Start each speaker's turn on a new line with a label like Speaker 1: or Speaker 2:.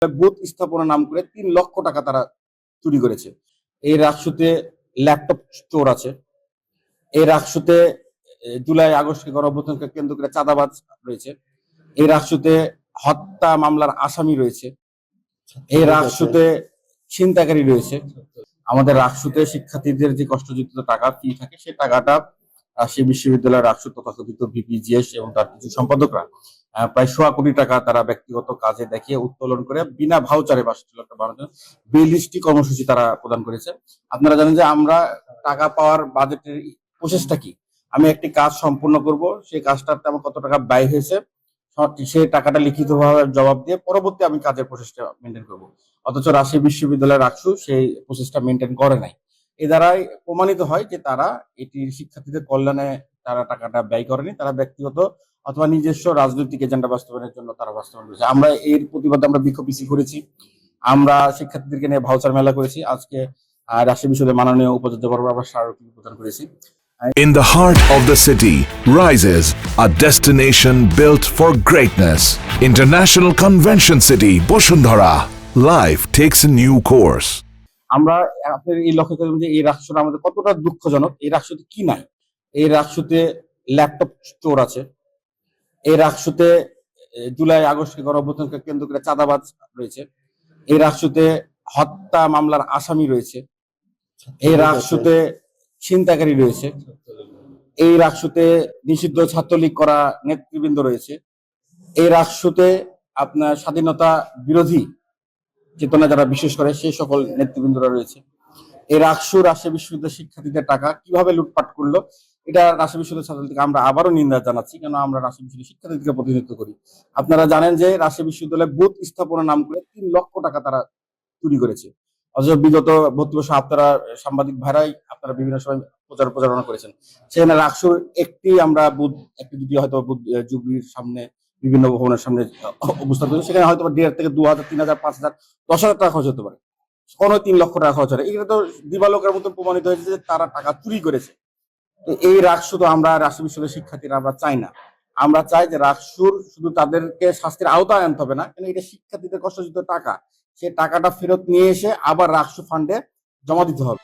Speaker 1: Booth স্থাপনা নাম করে ৩ লক্ষ টাকা তারা চুরি করেছে। এই রাকসুতে ল্যাপটপ চোর আছে। এই রাকসুতে জুলাই আগস্টের গণঅভ্যুত্থানকে কেন্দ্র করে চাঁদাবাজ রয়েছে। এই রাকসুতে হত্যা মামলার আসামি রয়েছে। এই রাকসুতে ছিনতাইকারী রয়েছে। আমাদের রাকসুতে শিক্ষার্থীদের যে কষ্টযুক্ত টাকা ফি থাকে সেই টাকাটা রাজশাহী বিশ্ববিদ্যালয়ের রাকসু তথাকথিত ভিপিজিএস এবং তার কিছু সম্পাদকরা প্রায় ১০০ কোটি টাকা তারা ব্যক্তিগত কাজে দেখিয়ে উত্তোলন করে বিনা ভাউচারে ৬২ লক্ষ বানানোর বেলিস্টি কর্মসূচি তারা প্রদান করেছে। আপনারা জানেন যে আমরা টাকা পাওয়ার বাজেটের প্রসেসটা কি। আমি একটি কাজ সম্পূর্ণ করব, সেই কাজটাতে আমার কত টাকা ব্যয় হয়েছে সেই টাকাটা লিখিতভাবে জবাব দিয়ে পরবর্তী আমি কাজের প্রসেসটা মেনটেন করব। অথচ রাজশাহী বিশ্ববিদ্যালয়ের রাকসু সেই প্রসেসটা মেনটেন করে নাই। এ দ্বারাই প্রমাণিত হয় যে তারা এটির শিক্ষার্থীদের কল্যাণে তারা টাকাটা ব্যয় করেনি, তারা ব্যক্তিগত অথবা নিজস্ব রাজনৈতিক এজেন্ডা বাস্তবায়নের জন্য তারা বাস্তবায়ন করেছে। আমরা এর প্রতিবাদে আমরা বিক্ষোভ মিছিল করেছি, আমরা শিক্ষার্থীদেরকে নিয়ে ভাউচার মেলা করেছি। আজকে রাজশাহী বিশ্ববিদ্যালয়ের মাননীয় উপাচার্য বরাবর আমরা স্মারকলিপি প্রদান করেছি।
Speaker 2: In the heart of the city rises a destination built for greatness. International Convention City, Bosundhara. Life takes a new course.
Speaker 1: আমরা আপনার এই লক্ষ্য করবেন যে এই রাকসুটা আমাদের কতটা দুঃখজনক। এই রাকসুতে কি নাই? এই রাকসুতে ল্যাপটপ চোর আছে। এই রাকসুতে জুলাই আগস্টের গণঅভ্যুত্থানকে কেন্দ্র করে চাঁদাবাজ রয়েছে। এই রাকসুতে হত্যা মামলার আসামি রয়েছে। এই রাকসুতে ছিনতাইকারী রয়েছে। এই রাকসুতে নিষিদ্ধ ছাত্রলীগ করা নেতৃবৃন্দ রয়েছে। এই রাকসুতে আপনার স্বাধীনতা বিরোধী চেতনা যারা বিশেষ করে সেই সকল নেতৃবৃন্দরা রয়েছে। এই রাকসু রাজশাহী বিশ্ববিদ্যালয়ের শিক্ষার্থীদের টাকা কিভাবে লুটপাট করলো এটা রাজশাহী বিশ্ববিদ্যালয় ছাত্রলীগকে আমরা আবারও নিন্দা জানাচ্ছি, কেন আমরা রাজশাহী বিশ্ববিদ্যালয়ের শিক্ষার্থীদেরকে প্রতিনিধিত্ব করি। আপনারা জানেন যে রাজশাহী বিশ্ববিদ্যালয়ে বুথ স্থাপনা নাম করে ৩ লক্ষ টাকা তারা চুরি করেছে। অথচ বিগত ৩২ বছর আপনারা সাংবাদিক ভাইরাই আপনারা বিভিন্ন সময় প্রচারণা করেছেন। সেখানে রাকসুর আমরা বুথ একটি দুটি হয়তো বুথ জুবলির সামনে বিভিন্ন ভবনের সামনে অবস্থান করেছে, সেখানে হয়তো ১,৫০০ থেকে ২,০০০, ৩,০০০, ৫,০০০, ১০,০০০ টাকা খরচ হতে পারে, কোনো ৩ লক্ষ টাকা খরচ হয়। এগুলো তো দিবালোকের মতো প্রমাণিত হয়েছে যে তারা টাকা চুরি করেছে। তো এই রাকসু তো আমরা রাজশাহী বিশ্ববিদ্যালয়ের শিক্ষার্থীরা আমরা চাই না। আমরা চাই যে রাকসুর শুধু তাদেরকে শাস্তির আওতায় আনতে হবে না, কিন্তু এটা শিক্ষার্থীদের কষ্টযুক্ত টাকা, সেই টাকাটা ফেরত নিয়ে এসে আবার রাকসু ফান্ডে জমা দিতে হবে।